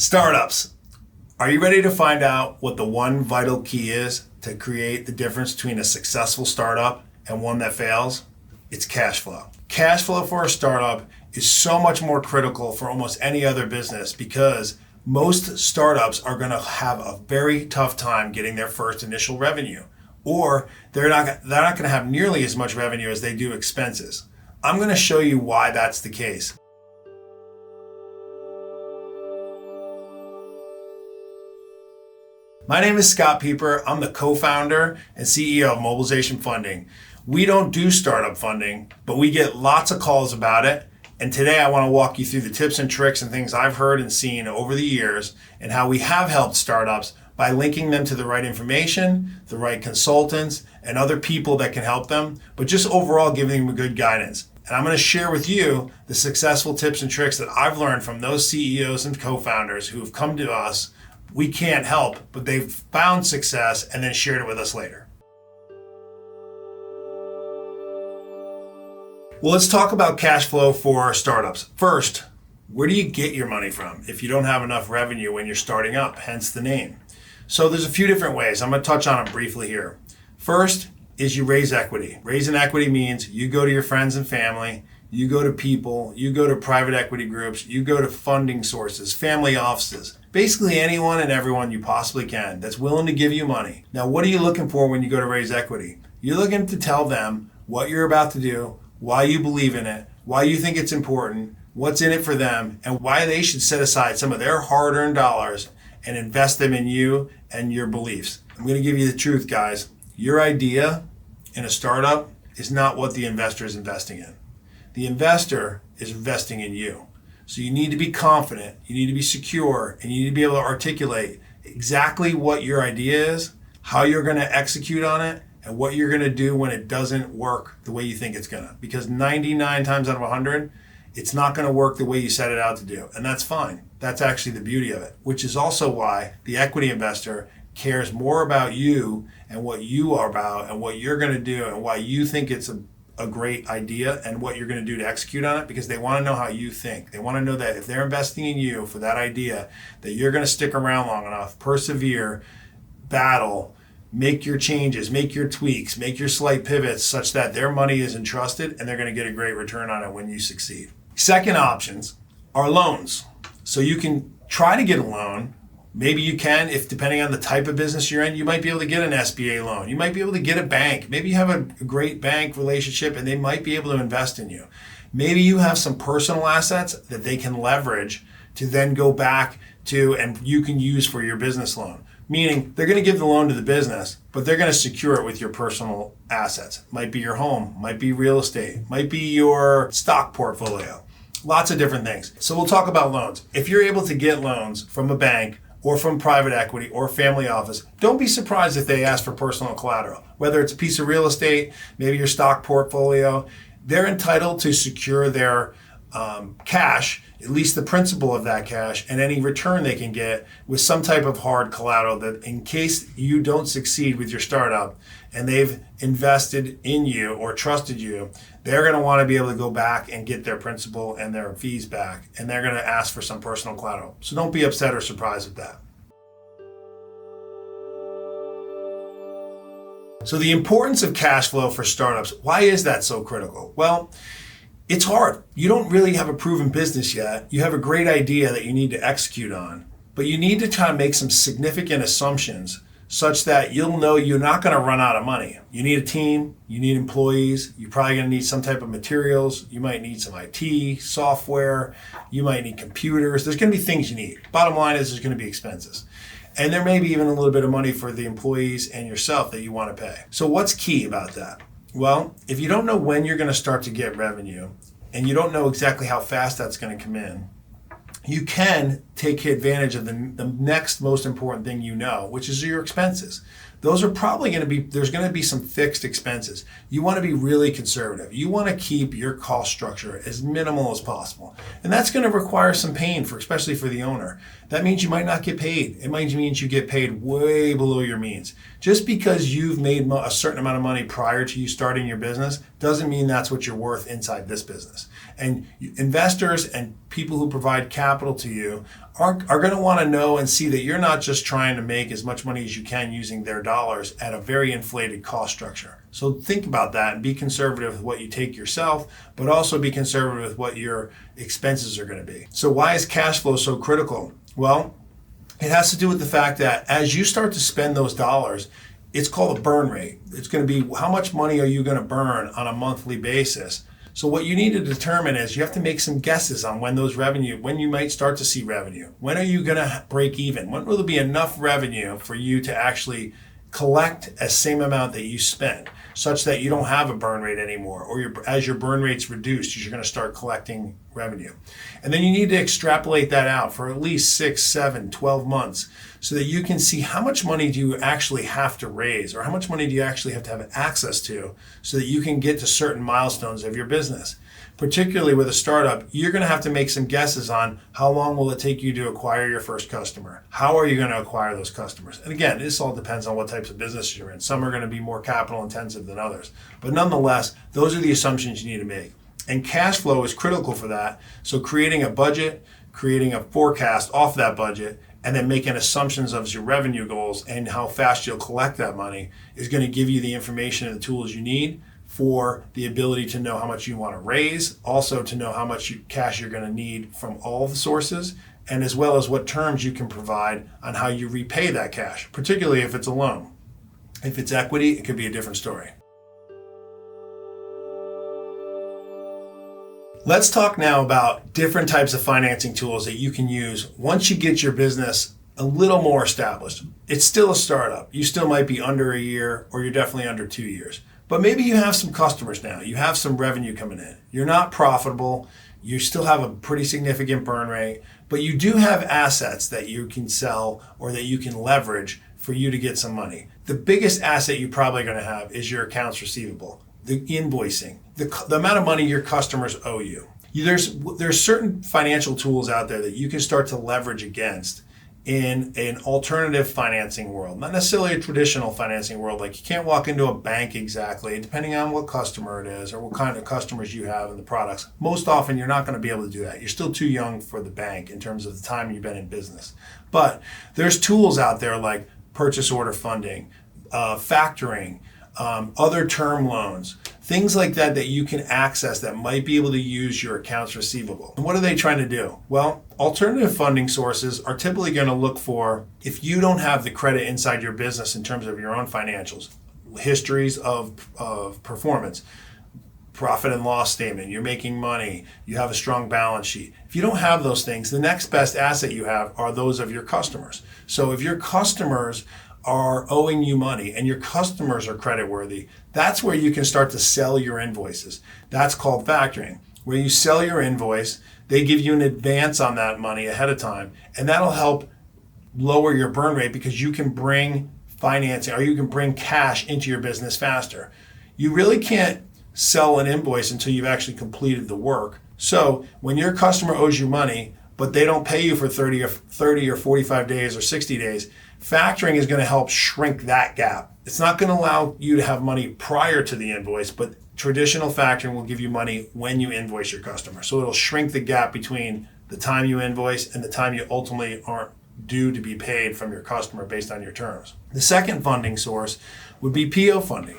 Startups. Are you ready to find out what the one vital key is to create the difference between a successful startup and one that fails? It's cash flow. Cash flow for a startup is so much more critical for almost any other business because most startups are going to have a very tough time getting their first initial revenue, or they're not going to have nearly as much revenue as they do expenses. I'm going to show you why that's the case. My name is Scott Peper. I'm the co-founder and CEO of Mobilization Funding. We don't do startup funding, but we get lots of calls about it. And today I want to walk you through the tips and tricks and things I've heard and seen over the years and how we have helped startups by linking them to the right information, the right consultants, and other people that can help them, but just overall giving them good guidance. And I'm going to share with you the successful tips and tricks that I've learned from those CEOs and co-founders who have come to us. We can't help, but they've found success and then shared it with us later. Well, let's talk about cash flow for startups. First, where do you get your money from if you don't have enough revenue when you're starting up, hence the name? So there's a few different ways. I'm going to touch on them briefly here. First is you raise equity. Raising equity means you go to your friends and family, you go to people, you go to private equity groups, you go to funding sources, family offices, basically anyone and everyone you possibly can that's willing to give you money. Now, what are you looking for when you go to raise equity? You're looking to tell them what you're about to do, why you believe in it, why you think it's important, what's in it for them, and why they should set aside some of their hard-earned dollars and invest them in you and your beliefs. I'm going to give you the truth, guys. Your idea in a startup is not what the investor is investing in. The investor is investing in you. So you need to be confident, you need to be secure, and you need to be able to articulate exactly what your idea is, how you're going to execute on it, and what you're going to do when it doesn't work the way you think it's going to. Because 99 times out of 100, it's not going to work the way you set it out to do. And that's fine. That's actually the beauty of it, which is also why the equity investor cares more about you and what you are about and what you're going to do and why you think it's a great idea and what you're going to do to execute on it, because they want to know how you think. They want to know that if they're investing in you for that idea, that you're going to stick around long enough, persevere, battle, make your changes, make your tweaks, make your slight pivots such that their money is entrusted and they're going to get a great return on it when you succeed. Second options are loans. So you can try to get a loan. Maybe you can, if depending on the type of business you're in, you might be able to get an SBA loan. You might be able to get a bank. Maybe you have a great bank relationship and they might be able to invest in you. Maybe you have some personal assets that they can leverage to then go back to and you can use for your business loan. Meaning they're going to give the loan to the business, but they're going to secure it with your personal assets. Might be your home, might be real estate, might be your stock portfolio. Lots of different things. So we'll talk about loans. If you're able to get loans from a bank or from private equity or family office, don't be surprised if they ask for personal collateral. Whether it's a piece of real estate, maybe your stock portfolio, they're entitled to secure their cash, at least the principal of that cash, and any return they can get with some type of hard collateral that in case you don't succeed with your startup and they've invested in you or trusted you, they're going to want to be able to go back and get their principal and their fees back, and they're going to ask for some personal collateral. So don't be upset or surprised with that. So the importance of cash flow for startups, why is that so critical? Well, it's hard. You don't really have a proven business yet. You have a great idea that you need to execute on, but you need to try to make some significant assumptions such that you'll know you're not going to run out of money. You need a team, you need employees, you're probably going to need some type of materials, you might need some IT, software, you might need computers. There's going to be things you need. Bottom line is there's going to be expenses. And there may be even a little bit of money for the employees and yourself that you want to pay. So what's key about that? Well, if you don't know when you're going to start to get revenue and you don't know exactly how fast that's going to come in, you can take advantage of the next most important thing you know, which is your expenses. those are probably going to be, there's going to be some fixed expenses. You want to be really conservative. You want to keep your cost structure as minimal as possible. And that's going to require some pain, especially for the owner. That means you might not get paid. It might mean you get paid way below your means. Just because you've made a certain amount of money prior to you starting your business doesn't mean that's what you're worth inside this business. And investors and people who provide capital to you are going to want to know and see that you're not just trying to make as much money as you can using their dollars at a very inflated cost structure. So think about that and be conservative with what you take yourself, but also be conservative with what your expenses are going to be. So why is cash flow so critical? Well, it has to do with the fact that as you start to spend those dollars, it's called a burn rate. It's going to be how much money are you going to burn on a monthly basis. So what you need to determine is you have to make some guesses on when you might start to see revenue. When are you going to break even? When will there be enough revenue for you to actually collect a same amount that you spend, such that you don't have a burn rate anymore, or as your burn rate's reduced, you're going to start collecting revenue. And then you need to extrapolate that out for at least 6, 7, 12 months so that you can see how much money do you actually have to raise, or how much money do you actually have to have access to so that you can get to certain milestones of your business. Particularly with a startup, you're going to have to make some guesses on how long will it take you to acquire your first customer? How are you going to acquire those customers? And again, this all depends on what types of business you're in. Some are going to be more capital intensive than others. But nonetheless, those are the assumptions you need to make. And cash flow is critical for that. So creating a budget, creating a forecast off that budget, and then making assumptions of your revenue goals and how fast you'll collect that money is going to give you the information and the tools you need for the ability to know how much you want to raise, also to know how much cash you're going to need from all the sources, and as well as what terms you can provide on how you repay that cash, particularly if it's a loan. If it's equity, it could be a different story. Let's talk now about different types of financing tools that you can use once you get your business a little more established. It's still a startup. You still might be under a year, or you're definitely under 2 years. But maybe you have some customers now. You have some revenue coming in. You're not profitable. You still have a pretty significant burn rate, but you do have assets that you can sell or that you can leverage for you to get some money. The biggest asset you're probably going to have is your accounts receivable, the invoicing, the amount of money your customers owe you. There's certain financial tools out there that you can start to leverage against in an alternative financing world, not necessarily a traditional financing world. Like, you can't walk into a bank exactly, depending on what customer it is or what kind of customers you have and the products. Most often, you're not going to be able to do that. You're still too young for the bank in terms of the time you've been in business. But there's tools out there like purchase order funding, factoring, other term loans, things like that that you can access that might be able to use your accounts receivable. And what are they trying to do? Well, alternative funding sources are typically going to look for, if you don't have the credit inside your business in terms of your own financials, histories of performance, profit and loss statement, you're making money, you have a strong balance sheet. If you don't have those things, the next best asset you have are those of your customers. So if your customers are owing you money and your customers are creditworthy, that's where you can start to sell your invoices. That's called factoring, where you sell your invoice, they give you an advance on that money ahead of time, and that'll help lower your burn rate because you can bring financing or you can bring cash into your business faster. You really can't sell an invoice until you've actually completed the work. So when your customer owes you money, but they don't pay you for 30 or 45 days or 60 days, factoring is going to help shrink that gap. It's not going to allow you to have money prior to the invoice, but traditional factoring will give you money when you invoice your customer. So it'll shrink the gap between the time you invoice and the time you ultimately aren't due to be paid from your customer based on your terms. The second funding source would be PO funding.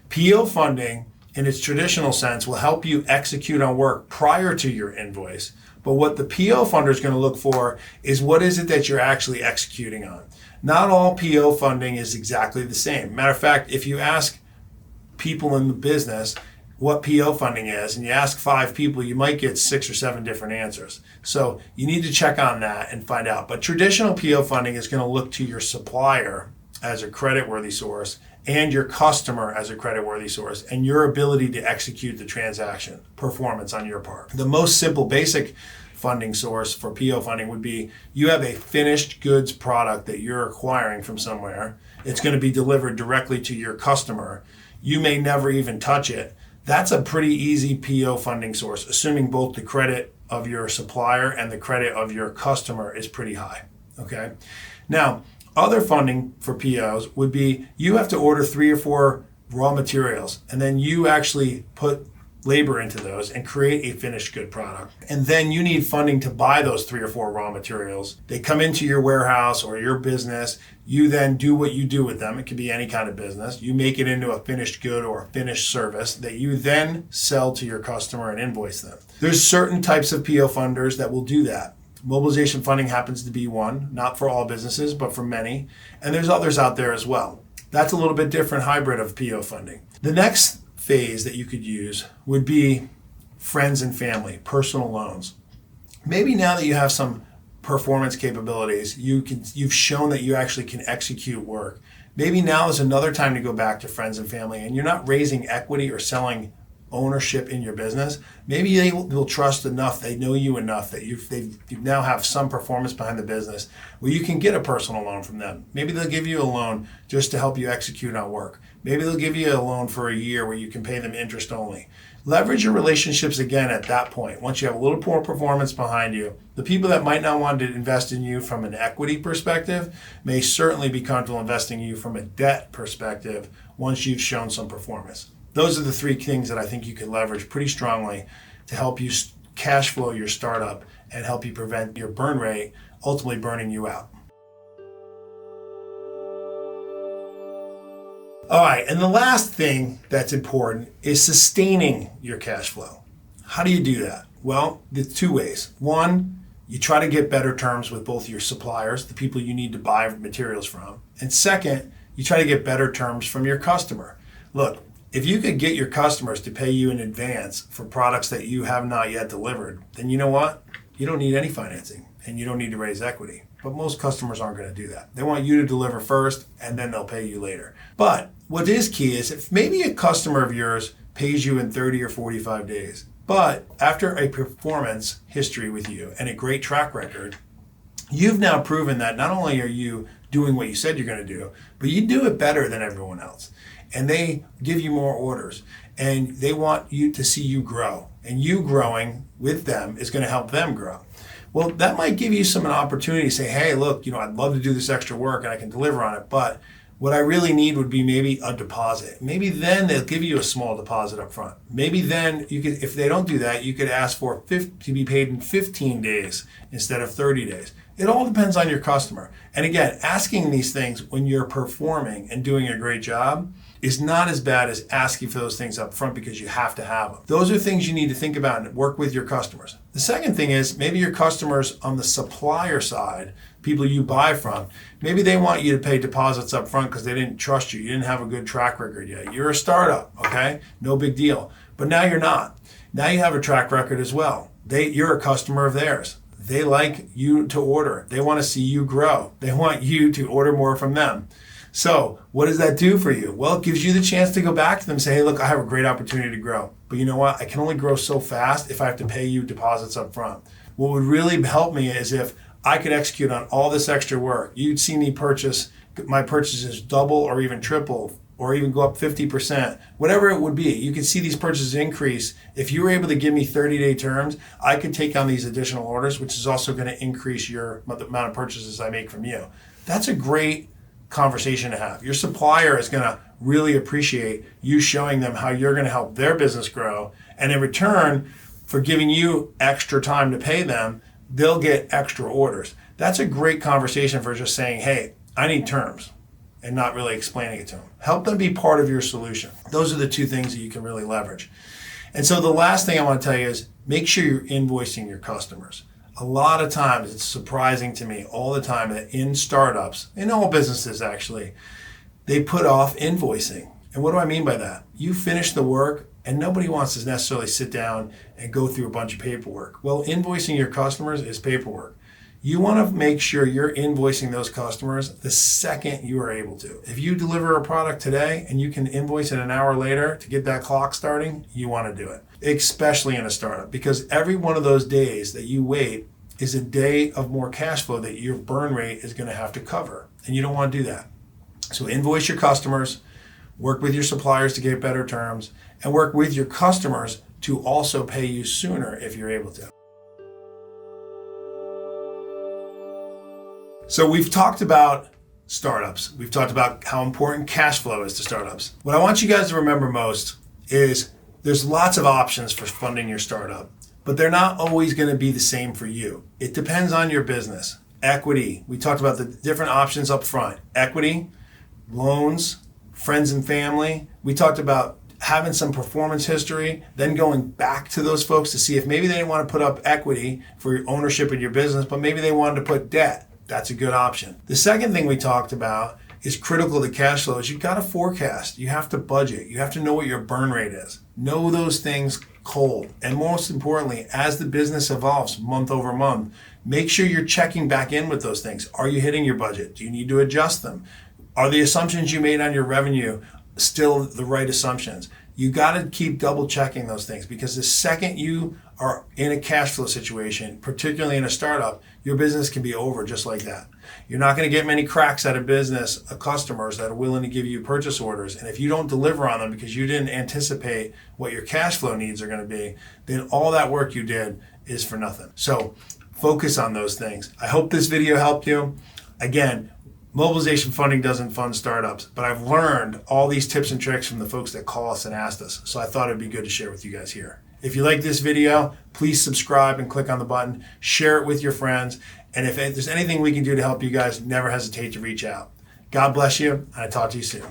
PO funding, in its traditional sense, will help you execute on work prior to your invoice. But what the PO funder is going to look for is what is it that you're actually executing on. Not all PO funding is exactly the same. Matter of fact, if you ask people in the business what PO funding is, and you ask 5 people, you might get 6 or 7 different answers. So you need to check on that and find out. But traditional PO funding is going to look to your supplier as a creditworthy source and your customer as a creditworthy source and your ability to execute the transaction performance on your part. The most simple basic funding source for PO funding would be you have a finished goods product that you're acquiring from somewhere. It's going to be delivered directly to your customer. You may never even touch it. That's a pretty easy PO funding source, assuming both the credit of your supplier and the credit of your customer is pretty high. Okay. Now, other funding for POs would be you have to order 3 or 4 raw materials, and then you actually put labor into those and create a finished good product. And then you need funding to buy those 3 or 4 raw materials. They come into your warehouse or your business. You then do what you do with them. It could be any kind of business. You make it into a finished good or a finished service that you then sell to your customer and invoice them. There's certain types of PO funders that will do that. Mobilization funding happens to be one, not for all businesses, but for many. And there's others out there as well. That's a little bit different hybrid of PO funding. The next phase that you could use would be friends and family, personal loans. Maybe now that you have some performance capabilities, you've shown that you actually can execute work. Maybe now is another time to go back to friends and family, and you're not raising equity or selling ownership in your business. Maybe they will trust enough, they know you enough that you now have some performance behind the business where you can get a personal loan from them. Maybe they'll give you a loan just to help you execute on work. Maybe they'll give you a loan for a year where you can pay them interest only. Leverage your relationships again at that point. Once you have a little more performance behind you, the people that might not want to invest in you from an equity perspective may certainly be comfortable investing in you from a debt perspective once you've shown some performance. Those are the 3 things that I think you can leverage pretty strongly to help you cash flow your startup and help you prevent your burn rate ultimately burning you out. All right, and the last thing that's important is sustaining your cash flow. How do you do that? Well, there's 2 ways. One, you try to get better terms with both your suppliers, the people you need to buy materials from. And second, you try to get better terms from your customer. Look, if you could get your customers to pay you in advance for products that you have not yet delivered, then you know what? You don't need any financing and you don't need to raise equity. But most customers aren't going to do that. They want you to deliver first and then they'll pay you later. But what is key is if maybe a customer of yours pays you in 30 or 45 days, but after a performance history with you and a great track record, you've now proven that not only are you doing what you said you're going to do, but you do it better than everyone else. And they give you more orders and they want you to see you grow, and you growing with them is going to help them grow. Well, that might give you an opportunity to say, hey, look, I'd love to do this extra work and I can deliver on it, but what I really need would be maybe a deposit. Maybe then they'll give you a small deposit up front. Maybe then you could, if they don't do that, you could ask for to be paid in 15 days instead of 30 days. It all depends on your customer. And again, asking these things when you're performing and doing a great job is not as bad as asking for those things up front because you have to have them. Those are things you need to think about and work with your customers. The second thing is maybe your customers on the supplier side, people you buy from, maybe they want you to pay deposits up front because they didn't trust you. You didn't have a good track record yet. You're a startup, okay? No big deal. But now you're not. Now you have a track record as well. You're a customer of theirs. They like you to order. They want to see you grow. They want you to order more from them. So what does that do for you? Well, it gives you the chance to go back to them and say, hey, look, I have a great opportunity to grow. But you know what? I can only grow so fast if I have to pay you deposits up front. What would really help me is if I could execute on all this extra work. You'd see me my purchases double or even triple or even go up 50%, whatever it would be. You could see these purchases increase. If you were able to give me 30-day terms, I could take on these additional orders, which is also going to increase the amount of purchases I make from you. That's a great conversation to have. Your supplier is going to really appreciate you showing them how you're going to help their business grow. And in return for giving you extra time to pay them, they'll get extra orders. That's a great conversation for just saying, hey, I need terms, and not really explaining it to them. Help them be part of your solution. Those are the 2 things that you can really leverage. And so the last thing I want to tell you is make sure you're invoicing your customers. A lot of times, it's surprising to me all the time that in startups, in all businesses actually, they put off invoicing. And what do I mean by that? You finish the work and nobody wants to necessarily sit down and go through a bunch of paperwork. Well, invoicing your customers is paperwork. You want to make sure you're invoicing those customers the second you are able to. If you deliver a product today and you can invoice it an hour later to get that clock starting, you want to do it, especially in a startup, because every one of those days that you wait is a day of more cash flow that your burn rate is going to have to cover, and you don't want to do that. So invoice your customers, work with your suppliers to get better terms, and work with your customers to also pay you sooner if you're able to. So we've talked about startups. We've talked about how important cash flow is to startups. What I want you guys to remember most is there's lots of options for funding your startup, but they're not always going to be the same for you. It depends on your business. Equity. We talked about the different options up front. Equity, loans, friends and family. We talked about having some performance history, then going back to those folks to see if maybe they didn't want to put up equity for your ownership in your business, but maybe they wanted to put debt. That's a good option. The second thing we talked about is critical to cash flow is you've got to forecast. You have to budget. You have to know what your burn rate is. Know those things cold. And most importantly, as the business evolves month over month, make sure you're checking back in with those things. Are you hitting your budget? Do you need to adjust them? Are the assumptions you made on your revenue still the right assumptions? You got to keep double checking those things, because the second you are in a cash flow situation, particularly in a startup, your business can be over just like that. You're not going to get many cracks out of business of customers that are willing to give you purchase orders. And if you don't deliver on them because you didn't anticipate what your cash flow needs are going to be, then all that work you did is for nothing. So focus on those things. I hope this video helped you. Again, Mobilization funding doesn't fund startups, but I've learned all these tips and tricks from the folks that call us and asked us. So I thought it'd be good to share with you guys here. If you like this video, please subscribe and click on the button, share it with your friends. And if there's anything we can do to help you guys, never hesitate to reach out. God bless you, and I'll talk to you soon.